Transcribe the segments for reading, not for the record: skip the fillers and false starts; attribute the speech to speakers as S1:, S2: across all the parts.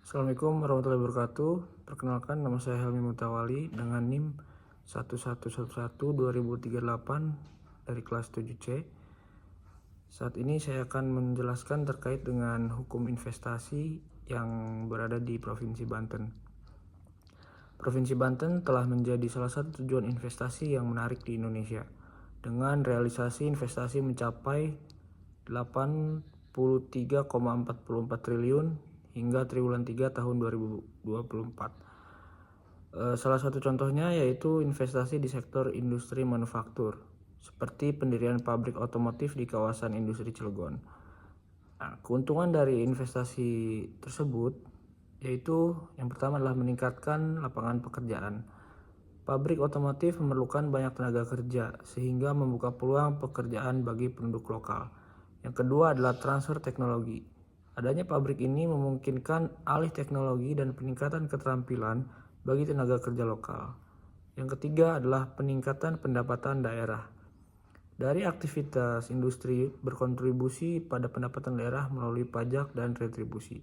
S1: Assalamualaikum warahmatullahi wabarakatuh. Perkenalkan, nama saya Helmi Mutawali dengan NIM 11112038 dari kelas 7C. Saat ini saya akan menjelaskan terkait dengan hukum investasi yang berada di Provinsi Banten. Provinsi Banten telah menjadi salah satu tujuan investasi yang menarik di Indonesia dengan realisasi investasi mencapai 83,44 triliun hingga triwulan 3 tahun 2024. Salah satu contohnya yaitu investasi di sektor industri manufaktur, seperti pendirian pabrik otomotif di kawasan industri Cilegon. Nah, keuntungan dari investasi tersebut yaitu yang pertama adalah meningkatkan lapangan pekerjaan. Pabrik otomotif memerlukan banyak tenaga kerja sehingga membuka peluang pekerjaan bagi penduduk lokal. Yang kedua adalah transfer teknologi. Adanya pabrik ini memungkinkan alih teknologi dan peningkatan keterampilan bagi tenaga kerja lokal. Yang ketiga adalah peningkatan pendapatan daerah. Dari aktivitas industri berkontribusi pada pendapatan daerah melalui pajak dan retribusi.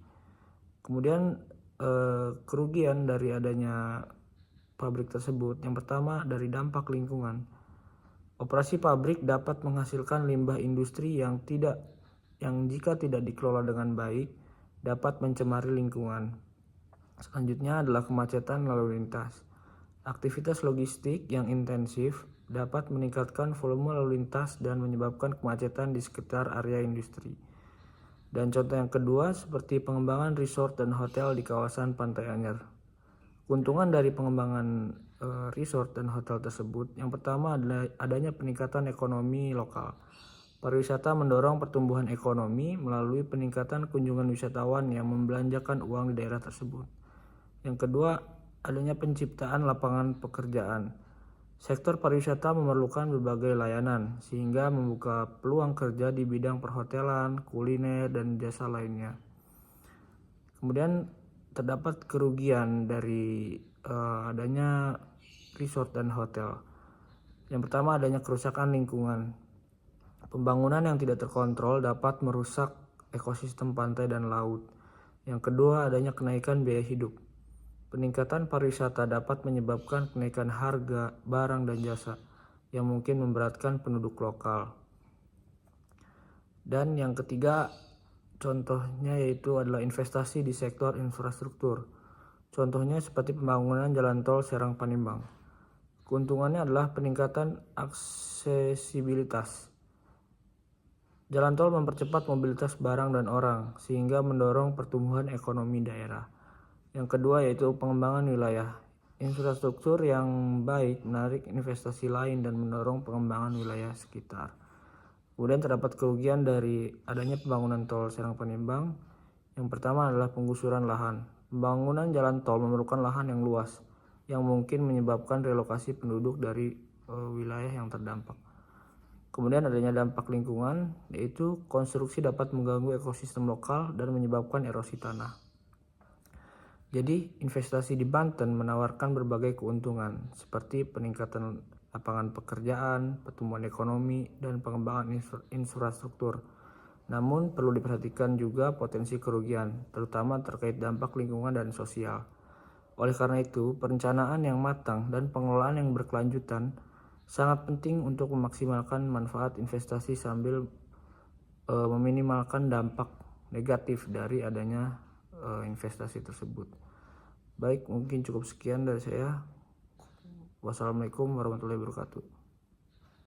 S1: Kemudian kerugian dari adanya pabrik tersebut, yang pertama dari dampak lingkungan. Operasi pabrik dapat menghasilkan limbah industri yang jika tidak dikelola dengan baik dapat mencemari lingkungan. Selanjutnya adalah kemacetan lalu lintas. Aktivitas logistik yang intensif dapat meningkatkan volume lalu lintas dan menyebabkan kemacetan di sekitar area industri. Dan contoh yang kedua seperti pengembangan resort dan hotel di kawasan Pantai Anyer. Keuntungan dari pengembangan resort dan hotel tersebut, yang pertama adalah adanya peningkatan ekonomi lokal. Pariwisata mendorong pertumbuhan ekonomi melalui peningkatan kunjungan wisatawan yang membelanjakan uang di daerah tersebut. Yang kedua, adanya penciptaan lapangan pekerjaan. Sektor pariwisata memerlukan berbagai layanan sehingga membuka peluang kerja di bidang perhotelan, kuliner, dan jasa lainnya. Kemudian terdapat kerugian dari adanya resort dan hotel. Yang pertama adanya kerusakan lingkungan. Pembangunan yang tidak terkontrol dapat merusak ekosistem pantai dan laut. Yang kedua adanya kenaikan biaya hidup. Peningkatan pariwisata dapat menyebabkan kenaikan harga barang dan jasa yang mungkin memberatkan penduduk lokal. Dan yang ketiga contohnya yaitu adalah investasi di sektor infrastruktur. Contohnya seperti pembangunan jalan tol Serang Panimbang. Keuntungannya adalah peningkatan aksesibilitas. Jalan tol mempercepat mobilitas barang dan orang sehingga mendorong pertumbuhan ekonomi daerah. Yang kedua yaitu pengembangan wilayah. Infrastruktur yang baik menarik investasi lain dan mendorong pengembangan wilayah sekitar. Kemudian terdapat kerugian dari adanya pembangunan tol Serang Panimbang. Yang pertama adalah penggusuran lahan. Pembangunan jalan tol memerlukan lahan yang luas yang mungkin menyebabkan relokasi penduduk dari wilayah yang terdampak. Kemudian adanya dampak lingkungan, yaitu konstruksi dapat mengganggu ekosistem lokal dan menyebabkan erosi tanah. Jadi investasi di Banten menawarkan berbagai keuntungan seperti peningkatan lapangan pekerjaan, pertumbuhan ekonomi, dan pengembangan infrastruktur. Namun perlu diperhatikan juga potensi kerugian, terutama terkait dampak lingkungan dan sosial. Oleh karena itu, perencanaan yang matang dan pengelolaan yang berkelanjutan sangat penting untuk memaksimalkan manfaat investasi sambil meminimalkan dampak negatif dari adanya investasi tersebut. Baik, mungkin cukup sekian dari saya. Wassalamualaikum warahmatullahi wabarakatuh.